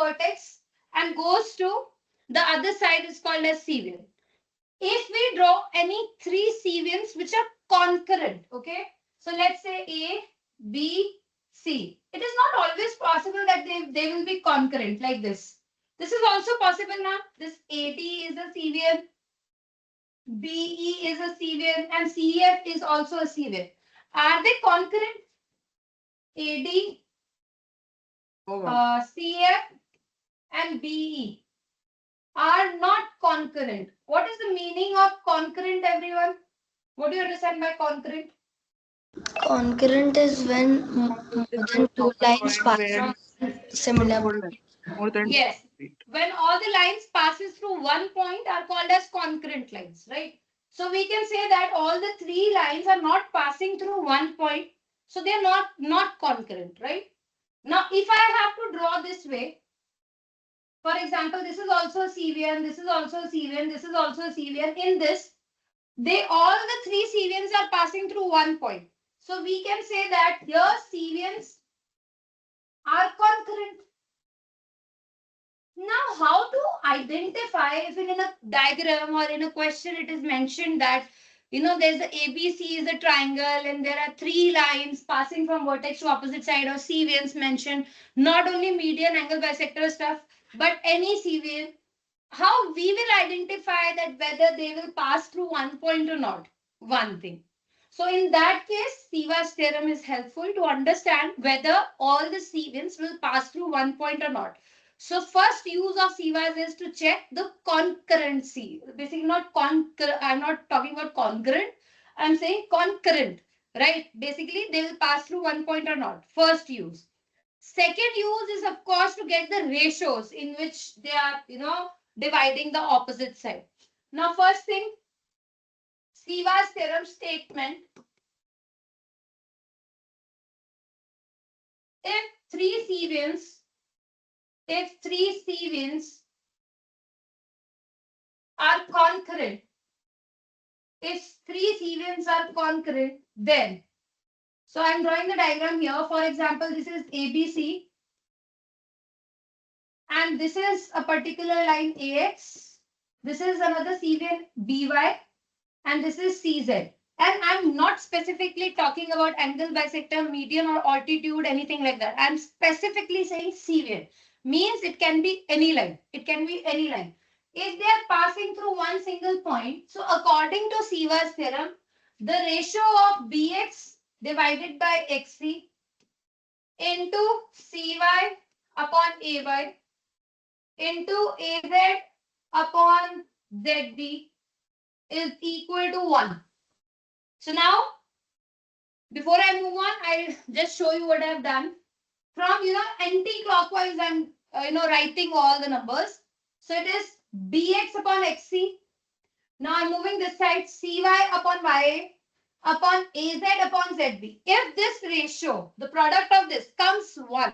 vertex and goes to the other side is called as CVN. If we draw any three CVNs which are concurrent, okay? So let's say A, B, C. It is not always possible that they will be concurrent like this. This is also possible now. This AD is a CVN, BE is a CVN, and CF is also a CVN. Are they concurrent? AD, CF, and BE are not concurrent. What is the meaning of concurrent, everyone? What do you understand by concurrent? Concurrent is when more than two lines pass from similar point. Yes. When all the lines passes through one point are called as concurrent lines, right? So we can say that all the three lines are not passing through one point. So they're not concurrent, right? Now, if I have to draw this way, for example, this is also a CVN, this is also a CVN, this is also a CVN. In this, all the three CVNs are passing through one point. So we can say that here CVNs are concurrent. Now, how to identify if in a diagram or in a question it is mentioned that there's the ABC is a triangle and there are three lines passing from vertex to opposite side, or CVNs mentioned, not only median, angle, bisector stuff, but any CVN. How we will identify that whether they will pass through one point or not? One thing. So in that case, Siva's theorem is helpful to understand whether all the CVNs will pass through one point or not. So first use of Siva's is to check the concurrency. Basically not I'm not talking about congruent. I'm saying concurrent, right? Basically they will pass through one point or not. First use. Second use is of course to get the ratios in which they are, dividing the opposite side. Now first thing, Siva's theorem statement. If three CVNs are concurrent, then, so I'm drawing the diagram here. For example, this is ABC and this is a particular line AX. This is another CVN BY and this is CZ. And I'm not specifically talking about angle, bisector, median or altitude, anything like that. I'm specifically saying CVN. Means it can be any line. It can be any line. If they are passing through one single point, so according to Siva's theorem, the ratio of BX divided by XC into CY upon AY into AZ upon ZB is equal to 1. So now, before I move on, I'll just show you what I've done. From, anti-clockwise, I'm, writing all the numbers. So it is BX upon XC. Now I'm moving this side, CY upon YA upon AZ upon ZB. If this ratio, the product of this comes 1,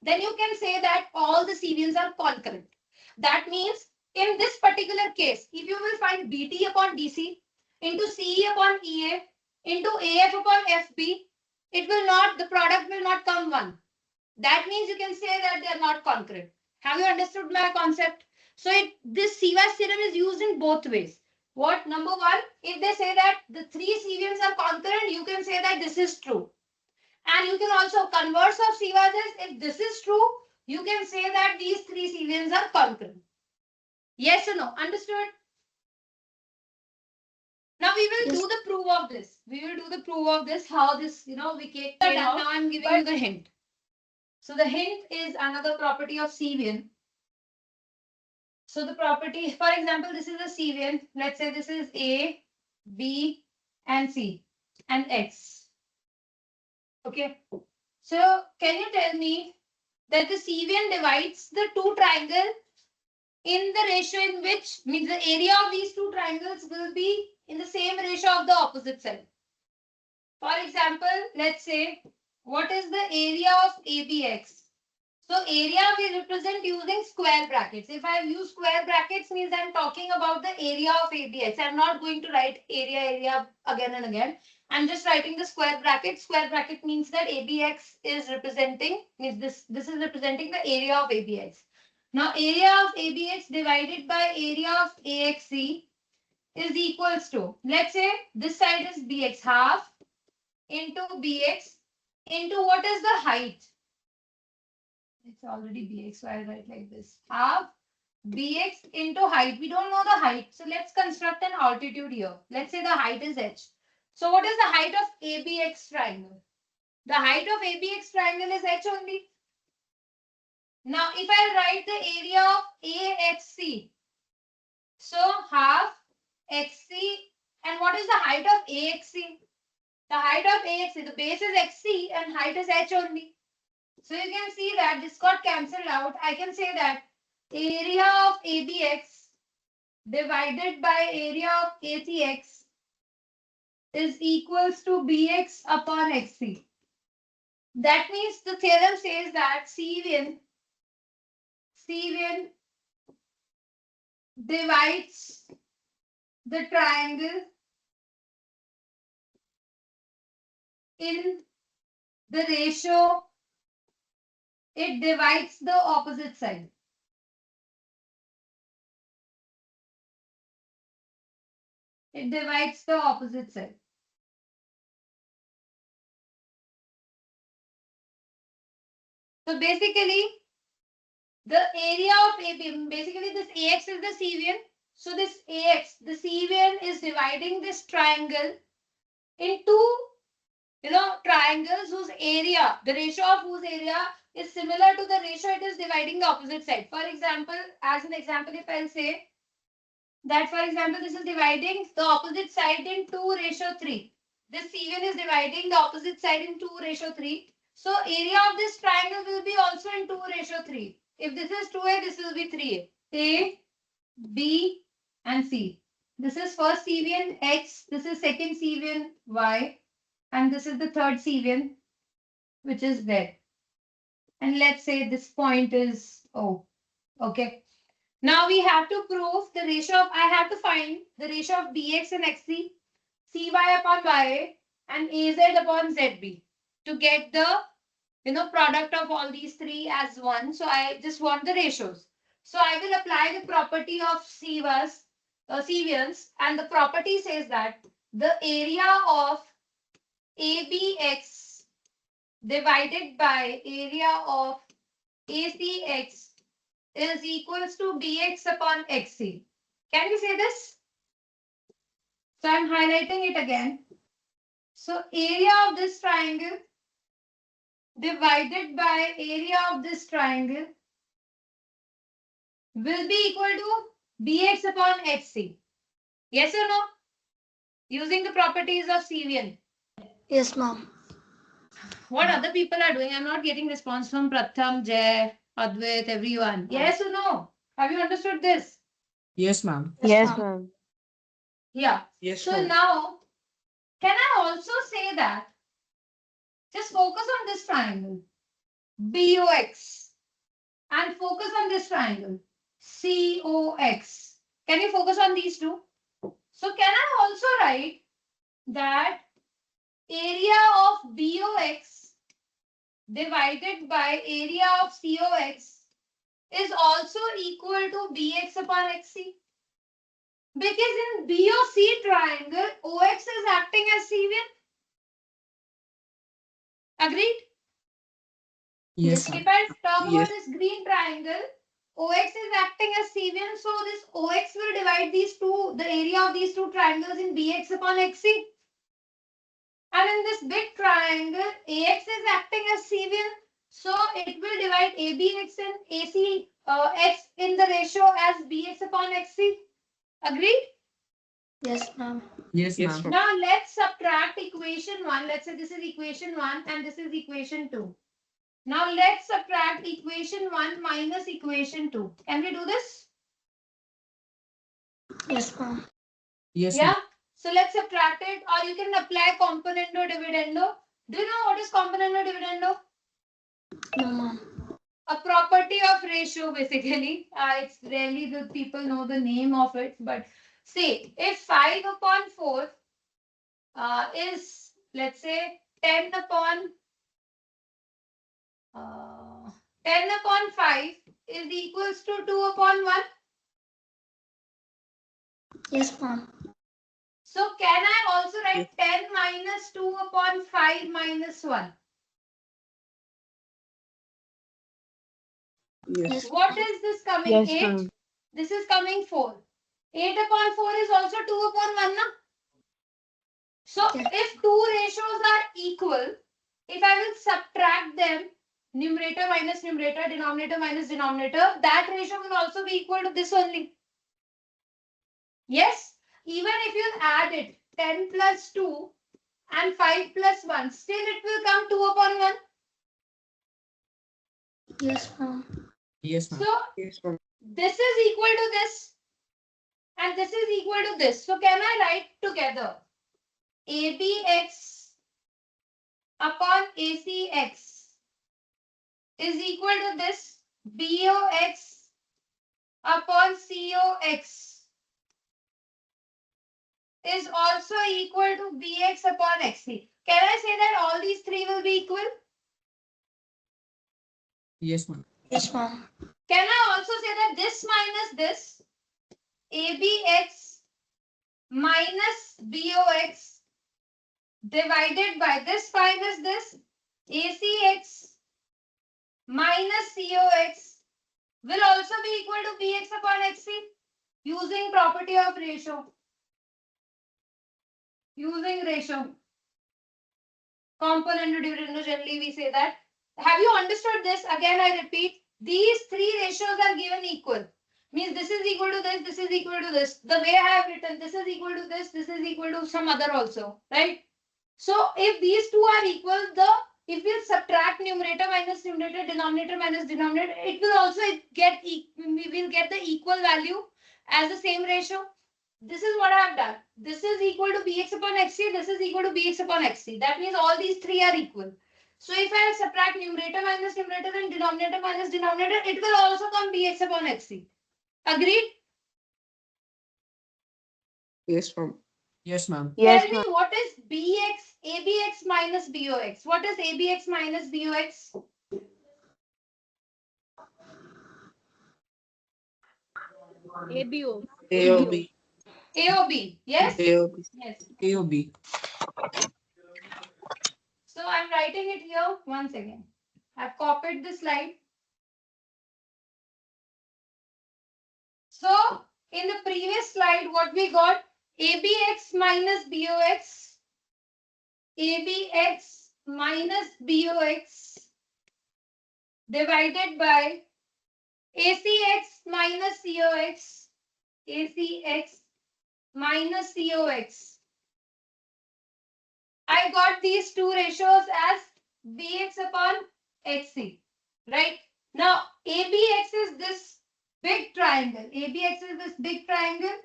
then you can say that all the CVNs are concurrent. That means in this particular case, if you will find BT upon DC into CE upon EA into AF upon FB, the product will not come 1. That means you can say that they are not concurrent. Have you understood my concept? So this Siva's theorem is used in both ways. What? Number one, if they say that the three CVNs are concurrent, you can say that this is true. And you can also converse of Siva's is, if this is true, you can say that these three CVNs are concurrent. Yes or no? Understood? Now we will do the proof of this. We will do the proof of this, how this, we can. Now I'm giving you the hint. So the hint is another property of CVN. So the property, for example, this is a CVN. Let's say this is A, B, and C, and X. Okay. So can you tell me that the CVN divides the two triangles in the ratio in which, means the area of these two triangles will be in the same ratio of the opposite side. For example, let's say, what is the area of ABX? So area we represent using square brackets. If I have used square brackets, means I'm talking about the area of ABX. I'm not going to write area again and again. I'm just writing the square bracket. Square bracket means that ABX is representing, this is representing the area of ABX. Now area of ABX divided by area of AXC is equals to, let's say this side is BX, half into BX into what is the height? It's already BX, so I'll write like this. Half BX into height. We don't know the height. So let's construct an altitude here. Let's say the height is H. So what is the height of ABX triangle? The height of ABX triangle is H only. Now if I write the area of AXC, so half XC, and what is the height of AXC? The height of AXC, the base is XC and height is H only. So you can see that this got cancelled out. I can say that area of ABX divided by area of ACX is equals to BX upon XC. That means the theorem says that CV divides the triangle in the ratio, it divides the opposite side. It divides the opposite side. So basically, the area of AB, basically this AX is the CVN. So this AX, the CVN is dividing this triangle into, triangles whose area, the ratio of whose area is similar to the ratio it is dividing the opposite side. For example, as an example, if I'll say that, for example, this is dividing the opposite side in 2:3. This CVN is dividing the opposite side in 2:3. So area of this triangle will be also in 2:3. If this is 2A, this will be 3A. A, B, and C. This is first CVN X, this is second CVN Y, and this is the third CVN, which is Z. And let's say this point is O. Okay. Now we have to prove the ratio of, I have to find the ratio of BX and XC, CY upon YA, and AZ upon ZB to get the product of all these three as one. So I just want the ratios. So I will apply the property of CVNs, and the property says that the area of ABX divided by area of ACX is equals to BX upon XC. Can we say this? So I'm highlighting it again. So area of this triangle divided by area of this triangle will be equal to BX upon HC. Yes or no? Using the properties of CVN. Yes, ma'am. What other people are doing? I'm not getting response from Pratham, Jay, Advait, everyone. Yes or no? Have you understood this? Yes, ma'am. Yes, ma'am. Yeah. Yes, So ma'am. now, can I also say that just focus on this triangle, BOX, and focus on this triangle, COX. Can you focus on these two? So can I also write that area of BOX divided by area of COX is also equal to BX upon XC? Because in BOC triangle, OX is acting as CVN. Agreed? Yes, Yes, If I talk about Yes. this green triangle, OX is acting as CVN, so this OX will divide these two, the area of these two triangles in BX upon XC. And in this big triangle, AX is acting as CVN, so it will divide ABX and AC X in the ratio as BX upon XC. Agreed? yes, ma'am. Yes, Yes, ma'am. Now let's subtract equation 1. Let's say this is equation 1 and this is equation 2. Now let's subtract equation 1 minus equation 2. Can we do this? Yes, ma'am. Yes, Yeah. ma'am. So let's subtract it, or you can apply componendo dividendo. Do you know what is componendo dividendo? No, ma'am. A property of ratio, basically. It's rarely the people know the name of it, but say if 5 upon 4 is, let's say, 10 upon 10 upon 5 is equals to 2 upon 1. Yes, ma'am. So can I also write 10 minus 2 upon 5 minus 1? Yes. What is this coming? Yes, 8. ma'am. This is coming 4. 8 upon 4 is also 2 upon 1, na? So Yes. if two ratios are equal, if I will subtract them, numerator minus numerator, denominator minus denominator, that ratio will also be equal to this only. Yes, even if you add it, 10 plus 2 and 5 plus 1, still it will come 2 upon 1. Yes, ma'am. Yes, ma'am. So Yes, ma'am. this is equal to this and this is equal to this. So can I write together ABX upon ACX is equal to this BOX upon COX is also equal to BX upon XC. Can I say that all these three will be equal? Yes, ma'am. Yes, ma'am. Can I also say that this minus this, ABX minus BOX divided by this minus this, ACX minus COX will also be equal to BX upon XC using property of ratio. Using ratio. Component to dividend, generally we say that. Have you understood this? Again, I repeat, these three ratios are given equal. Means this is equal to this is equal to this. The way I have written, this is equal to this is equal to some other also, right? So if these two are equal, if we subtract numerator minus numerator, denominator minus denominator, it will also get, we will get the equal value as the same ratio. This is what I have done. This is equal to bx upon xc. This is equal to bx upon xc. That means all these three are equal. So if I subtract numerator minus numerator and denominator minus denominator, it will also come bx upon xc. Agreed? Yes, ma'am. Yes, ma'am. Yes, Tell me ma'am. what is bx, abx minus box? What is abx minus box? ABO. AOB. AOB. Yes? AOB. Yes. AOB. So I'm writing it here. One second. I've copied the slide. So in the previous slide, what we got? ABX minus BOX. ABX minus BOX divided by ACX minus COX. ACX minus COX. I got these two ratios as BX upon XC. Right? Now, ABX is this big triangle. ABX is this big triangle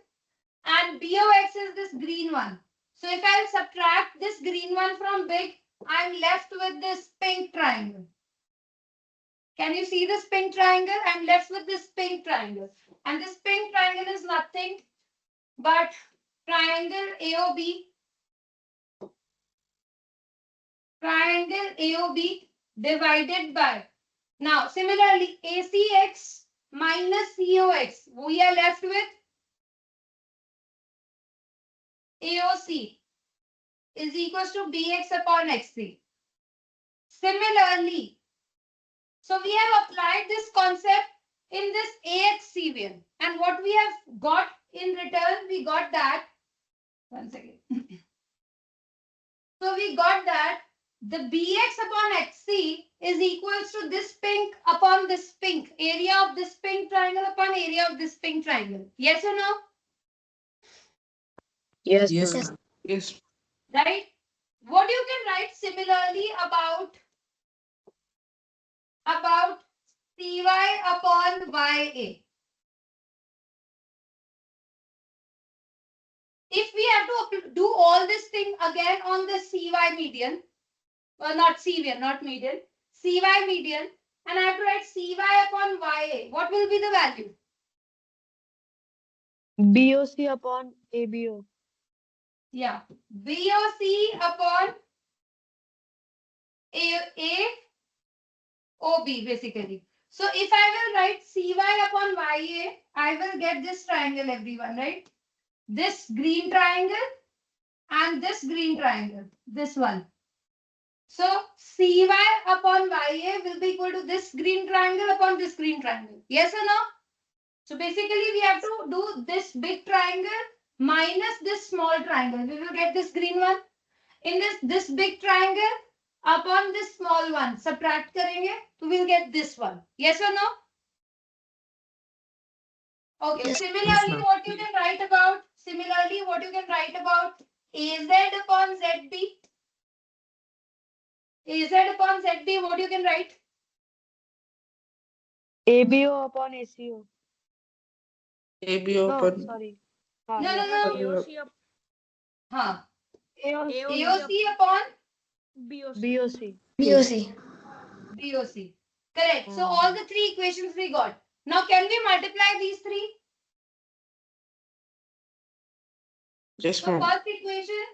and BOX is this green one. So if I subtract this green one from big, I'm left with this pink triangle. Can you see this pink triangle? I'm left with this pink triangle. And this pink triangle is nothing but triangle AOB. Triangle AOB divided by. Now, similarly, ACX minus COX. We are left with AOC is equals to BX upon XC. Similarly, so we have applied this concept in this AXCVN. And what we have got in return, we got that. One second. So we got that the BX upon XC is equals to this pink upon this pink. Area of this pink triangle upon area of this pink triangle. Yes or no? Yes, Yes, ma'am. ma'am. Yes. Right? What you can write similarly about CY upon YA. If we have to do all this thing again on the CY median, not CVN, not median, CY median, and I have to write CY upon YA, what will be the value? BOC upon ABO. Yeah. BOC upon AOB basically. So if I will write CY upon YA, I will get this triangle, everyone, right? This green triangle and this green triangle, this one. So CY upon YA will be equal to this green triangle upon this green triangle. Yes or no? So basically we have to do this big triangle minus this small triangle. We will get this green one. In this big triangle upon this small one, subtract करेंगे तो we'll get this one. Yes or no? Okay. Yes. Similarly, ma'am. what you can write about AZ upon ZB. AZ upon ZB, what you can write? ABO upon ACO. ABO No, upon sorry. No, yes. no, no. AOC Huh. AOC. AOC upon BOC. BOC. BOC. Correct. So all the three equations we got. Now can we multiply these three? Yes, So ma'am. first equation,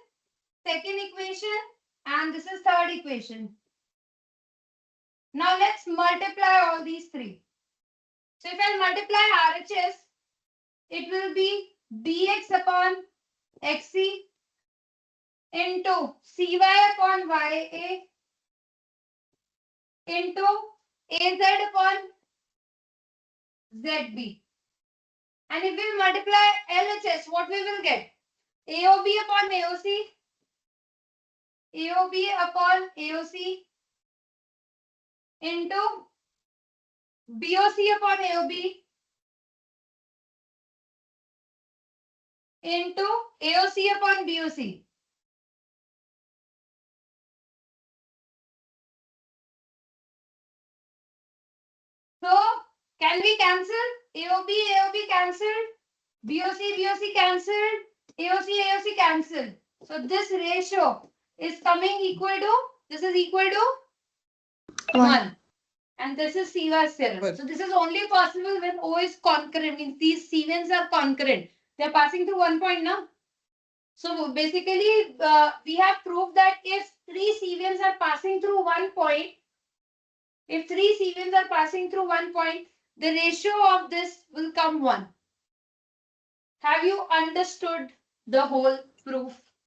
second equation, and this is third equation. Now let's multiply all these three. So if I multiply RHS, it will be dx upon xc into cy upon ya into az upon zb. And if we multiply LHS, what we will get? AOB upon AOC, AOB upon AOC into BOC upon AOB into AOC upon BOC. So can we cancel? AOB, AOB cancelled. BOC, BOC cancelled. AOC, AOC cancelled. So this ratio is coming equal to, this is equal to 1. And this is CVA's theorem. Good. So this is only possible when O is concurrent, means these CVNs are concurrent. They are passing through one point now. So basically, we have proved that if three CVNs are passing through one point, the ratio of this will come 1. Have you understood the whole proof?